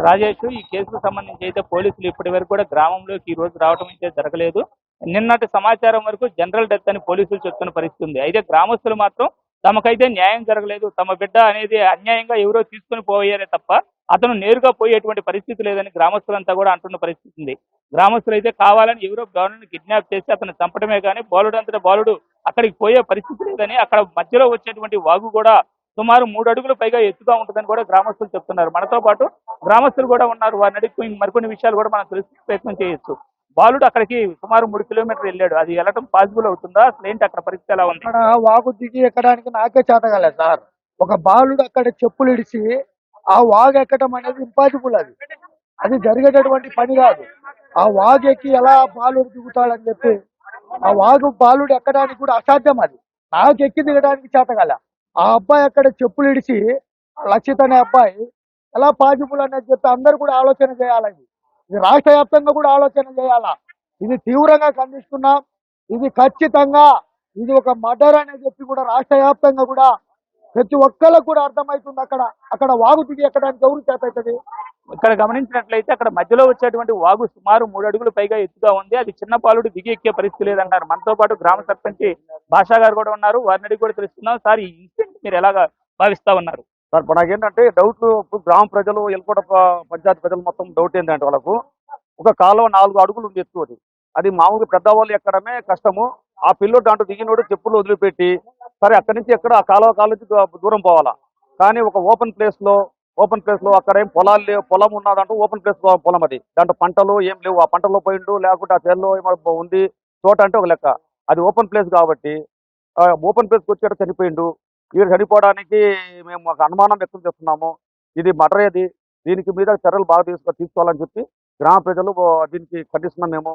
రాజేష్, ఈ కేసుకు సంబంధించి అయితే పోలీసులు ఇప్పటి వరకు కూడా గ్రామంలోకి ఈ రోజు రావడం అయితే జరగలేదు. నిన్నటి సమాచారం వరకు జనరల్ డెత్ అని పోలీసులు చెప్తున్న పరిస్థితి ఉంది. అయితే గ్రామస్తులు మాత్రం తమకైతే న్యాయం జరగలేదు, తమ బిడ్డ అనేది అన్యాయంగా ఎవరో తీసుకుని పోయారే తప్ప అతను నేరుగా పోయేటువంటి పరిస్థితి లేదని గ్రామస్తులంతా కూడా అంటున్న పరిస్థితి ఉంది. గ్రామస్తులు అయితే కావాలని ఎవరో బాలుని కిడ్నాప్ చేసి అతను చంపడమే కానీ బాలుడు అంతటి బాలుడు అక్కడికి పోయే పరిస్థితి లేదని, అక్కడ మధ్యలో వచ్చేటువంటి వాగు కూడా సుమారు 3 అడుగులు పైగా ఎత్తుగా ఉంటుందని కూడా గ్రామస్తులు చెప్తున్నారు. మనతో పాటు గ్రామస్తులు కూడా ఉన్నారు. వారిని అడిగి మరికొన్ని విషయాలు కూడా మనం తెలుసుకునే ప్రయత్నం చేయొచ్చు. బాలుడు అక్కడికి సుమారు 3 కిలోమీటర్లు వెళ్ళాడు. అది వెళ్ళడం పాసిబుల్ అవుతుందా? అసలు ఏంటి అక్కడ పరిస్థితి ఎలా ఉంది? అక్కడ వాగు దిగి ఎక్కడానికి నాకే చేతగాలేదు సార్. ఒక బాలుడు అక్కడ చెప్పులు ఇడిచి ఆ వాగు ఎక్కడం అనేది ఇంపాసిబుల్. అది అది జరిగేటటువంటి పని కాదు. ఆ వాగు ఎక్కి ఎలా బాలుడు దిగుతాడని చెప్పి ఆ వాగు బాలుడు ఎక్కడానికి కూడా అసాధ్యం. అది నాకు ఎక్కి దిగడానికి చేతగాల. ఆ అబ్బాయి అక్కడ చెప్పులు ఇడిచి లక్షిత్ అనే అబ్బాయి ఎలా పాసిబుల్ అనేది చెప్పి అందరు కూడా ఆలోచన చేయాలని, ఇది రాష్ట్ర వ్యాప్తంగా కూడా ఆలోచన చేయాలా. ఇది తీవ్రంగా ఖండిస్తున్నాం. ఇది ఖచ్చితంగా ఇది ఒక మర్డర్ అని చెప్పి కూడా రాష్ట్ర వ్యాప్తంగా కూడా ప్రతి ఒక్కరికి కూడా అర్థమవుతుంది. అక్కడ అక్కడ వాగు దిగి ఎక్కడానికి ఎవరు చేత అవుతుంది? ఇక్కడ గమనించినట్లయితే అక్కడ మధ్యలో వచ్చేటువంటి వాగు సుమారు 3 అడుగులు పైగా ఎత్తుగా ఉంది. అది చిన్న బాలుడు దిగి ఎక్కే పరిస్థితి లేదంటారు. మనతో పాటు గ్రామ సర్పంచ్ భాషా గారు కూడా ఉన్నారు. వారిని అడిగి కూడా తెలుసుకుందాం. సార్, ఈ ఇన్సిడెంట్ మీరు ఎలాగా భావిస్తా ఉన్నారు? సార్, ఇప్పుడు నాకేంటంటే డౌట్, గ్రామ ప్రజలు ఎల్కోట పంచాయతీ ప్రజలు మొత్తం డౌట్ ఏంటంటే వాళ్ళకు ఒక కాలువ 4 అడుగులు ఉంది ఎత్తు. అది మామూలుగా పెద్దవాళ్ళు ఎక్కడమే కష్టము. ఆ పిల్లోడు దాంట్లో దిగినోడు చెప్పులు వదిలిపెట్టి సరే అక్కడి నుంచి ఎక్కడ ఆ కాలువ నుంచి దూరం పోవాలా. కానీ ఒక ఓపెన్ ప్లేస్ లో అక్కడ ఏం పొలాలు లేవు. పొలం ఉన్నదంటూ ఓపెన్ ప్లేస్ పొలం, అది దాంట్లో పంటలు ఏం లేవు. ఆ పంటలో పోయిండు, లేకుంటే ఆ చేల్లో ఉంది తోట అంటే ఒక లెక్క. అది ఓపెన్ ప్లేస్ కాబట్టి ఓపెన్ ప్లేస్కి వచ్చి చనిపోయిండు. వీరు చనిపోవడానికి మేము ఒక అనుమానం వ్యక్తం చేస్తున్నాము. ఇది మర్డర్. ఏది దీనికి మీద చర్యలు బాగా తీసుకోవాలని చెప్పి గ్రామ ప్రజలు దీనికి ఖండిస్తున్నాం మేము.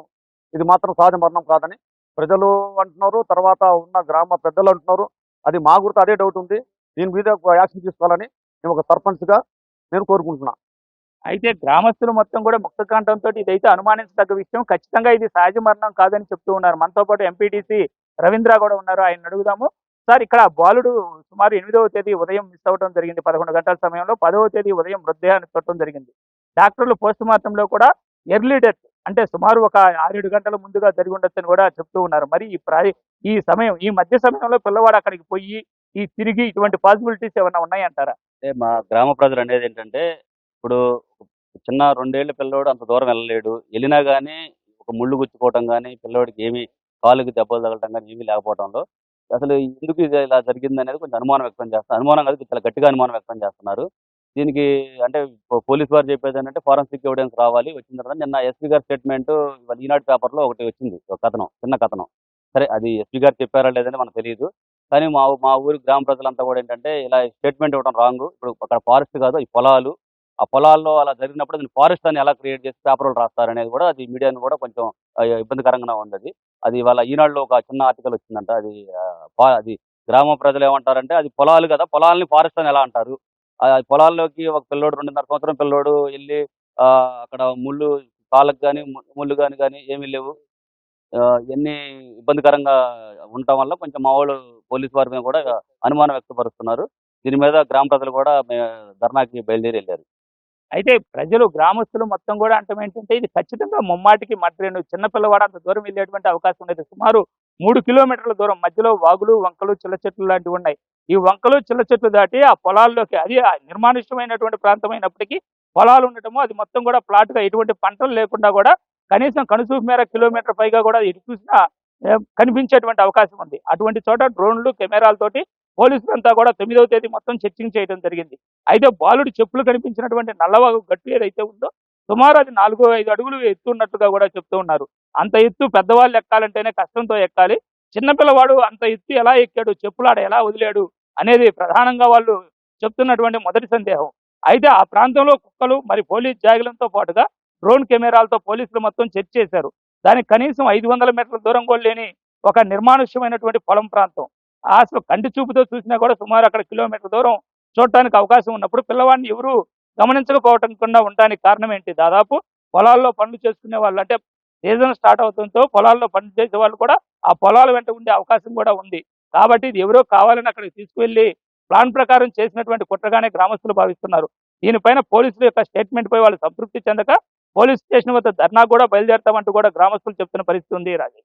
ఇది మాత్రం సహజ మరణం కాదని ప్రజలు అంటున్నారు, తర్వాత ఉన్న గ్రామ పెద్దలు అంటున్నారు. అది మా గుర్తు అదే డౌట్ ఉంది. దీని మీద యాక్షన్ తీసుకోవాలని మేము ఒక సర్పంచ్గా నేను కోరుకుంటున్నా. అయితే గ్రామస్తులు మొత్తం కూడా ముక్తకంఠంతో ఇదైతే అనుమానించదగ్గ విషయం, ఖచ్చితంగా ఇది సహజ మరణం కాదని చెప్తూ ఉన్నారు. మనతో పాటు ఎంపీటీసీ రవీంద్ర కూడా ఉన్నారు. ఆయన అడుగుదాము. సార్, ఇక్కడ బాలుడు సుమారు 8వ తేదీ ఉదయం మిస్ అవ్వడం జరిగింది. 11 గంటల సమయంలో 10వ తేదీ ఉదయం మృతదేహాన్ని చూడటం జరిగింది. డాక్టర్లు పోస్ట్ మార్టంలో కూడా ఎర్లీ డెత్ అంటే సుమారు ఒక 6-7 గంటల ముందుగా జరిగి ఉండొచ్చని కూడా చెప్తూ ఉన్నారు. మరి ఈ మధ్య సమయంలో పిల్లవాడు అక్కడికి పోయి ఈ తిరిగి ఇటువంటి పాసిబిలిటీస్ ఏమైనా ఉన్నాయంటారా? అంటే మా గ్రామ ప్రజలు అనేది ఏంటంటే, ఇప్పుడు చిన్న 2 ఏళ్ల పిల్లోడు అంత దూరం వెళ్ళలేడు. వెళ్ళినా కానీ ఒక ముళ్ళు గుచ్చుకోవటం కానీ, పిల్లోడికి ఏమి కాలుకి దెబ్బలు తగలటం కానీ ఏమీ లేకపోవడంలో అసలు ఎందుకు ఇది ఇలా జరిగింది అనేది కొంచెం అనుమానం వ్యక్తం చేస్తారు. అనుమానం కాదు, చాలా గట్టిగా అనుమానం వ్యక్తం చేస్తున్నారు. దీనికి అంటే పోలీసు వారు చెప్పేది ఏంటంటే ఫారెన్సిక్ ఎవిడెన్స్ రావాలి. వచ్చిన తర్వాత నిన్న ఎస్పీ గారి స్టేట్మెంట్ ఇవాళ ఈనాడు పేపర్లో ఒకటి వచ్చింది, ఒక కథనం, చిన్న కథనం. సరే, అది ఎస్పీ గారు చెప్పారా లేదని మనకు తెలియదు. కానీ మా ఊరి గ్రామ ప్రజలంతా కూడా ఏంటంటే ఇలా స్టేట్మెంట్ ఇవ్వడం రాంగ్. ఇప్పుడు అక్కడ ఫారెస్ట్ కాదు, ఈ పొలాలు. ఆ పొలాల్లో అలా జరిగినప్పుడు అది ఫారెస్ట్ అని ఎలా క్రియేట్ చేసి పేపర్లు రాస్తారనేది కూడా అది మీడియాను కూడా కొంచెం ఇబ్బందికరంగానే ఉంది. అది ఇవాళ ఈనాడులో ఒక చిన్న ఆర్టికల్ వచ్చిందంట. అది గ్రామ ప్రజలు ఏమంటారంటే అది పొలాలు కదా, పొలాలని ఫారెస్ట్ అని ఎలా అంటారు. పొలాల్లోకి ఒక పిల్లోడు 2.5 సంవత్సరం పిల్లోడు వెళ్ళి అక్కడ కాళ్ళకు కానీ ముళ్ళు కానీ ఏమీ లేవు. ఇవన్నీ ఇబ్బందికరంగా ఉండటం వల్ల కొంచెం మా వాళ్ళు పోలీసు వారి మీద కూడా అనుమానం వ్యక్తపరుస్తున్నారు. దీని మీద గ్రామ ప్రజలు కూడా ధర్నాకి బయలుదేరి వెళ్ళారు. అయితే ప్రజలు, గ్రామస్తులు మొత్తం కూడా అంటాం ఏంటంటే ఇది ఖచ్చితంగా ముమ్మాటికి మర్డరేను. చిన్నపిల్లవాడు అంత దూరం వెళ్ళేటువంటి అవకాశం ఉండేది. సుమారు 3 కిలోమీటర్ల దూరం మధ్యలో వాగులు, వంకలు, చిల్ల చెట్లు లాంటివి ఉన్నాయి. ఈ వంకలు, చిల్ల చెట్లు దాటి ఆ పొలాల్లోకి, అది నిర్మానుష్యమైనటువంటి ప్రాంతం అయినప్పటికీ పొలాలు ఉండటము, అది మొత్తం కూడా ప్లాట్ గా ఎటువంటి పంటలు లేకుండా కూడా కనీసం కనుసూపు మేర కిలోమీటర్ పైగా కూడా ఎటు చూసినా కనిపించేటువంటి అవకాశం ఉంది. అటువంటి చోట డ్రోన్లు, కెమెరాలతోటి పోలీసులంతా కూడా 9వ తేదీ మొత్తం చెక్కింగ్ చేయడం జరిగింది. అయితే బాలుడు చెప్పులు కనిపించినటువంటి నల్లవాగు గట్టు ఏదైతే ఉందో సుమారు అది 4-5 అడుగులు ఎత్తు ఉన్నట్టుగా కూడా చెప్తూ ఉన్నారు. అంత ఎత్తు పెద్దవాళ్ళు ఎక్కాలంటేనే కష్టంతో ఎక్కాలి. చిన్నపిల్లవాడు అంత ఎత్తు ఎలా ఎక్కాడు, చెప్పులాడ ఎలా వదిలాడు అనేది ప్రధానంగా వాళ్ళు చెప్తున్నటువంటి మొదటి సందేహం. అయితే ఆ ప్రాంతంలో కుక్కలు, మరి పోలీస్ జాగిలంతో పాటుగా డ్రోన్ కెమెరాలతో పోలీసులు మొత్తం చెక్ చేశారు. దానికి కనీసం 500 మీటర్ల దూరం కూడా లేని ఒక నిర్మానుష్యమైనటువంటి పొలం ప్రాంతం. అసలు కంటి చూపుతో చూసినా కూడా సుమారు అక్కడ కిలోమీటర్ దూరం చూడటానికి అవకాశం ఉన్నప్పుడు పిల్లవాడిని ఎవరు గమనించకపోవటం కుండా ఉండడానికి కారణం ఏంటి? దాదాపు పొలాల్లో పనులు చేసుకునే వాళ్ళు, అంటే సీజన్ స్టార్ట్ అవుతుందో పొలాల్లో పనులు చేసే వాళ్ళు కూడా ఆ పొలాల వెంట ఉండే అవకాశం కూడా ఉంది. కాబట్టి ఇది ఎవరో కావాలని అక్కడికి తీసుకువెళ్ళి ప్లాన్ ప్రకారం చేసినటువంటి కుట్రగానే గ్రామస్తులు భావిస్తున్నారు. దీనిపైన పోలీసుల యొక్క స్టేట్మెంట్ పై వాళ్ళు సంతృప్తి చెందక పోలీస్ స్టేషన్ వద్ద ధర్నా కూడా బయలుదేరతామంటూ కూడా గ్రామస్తులు చెప్తున్న పరిస్థితి ఉంది రాజేష్.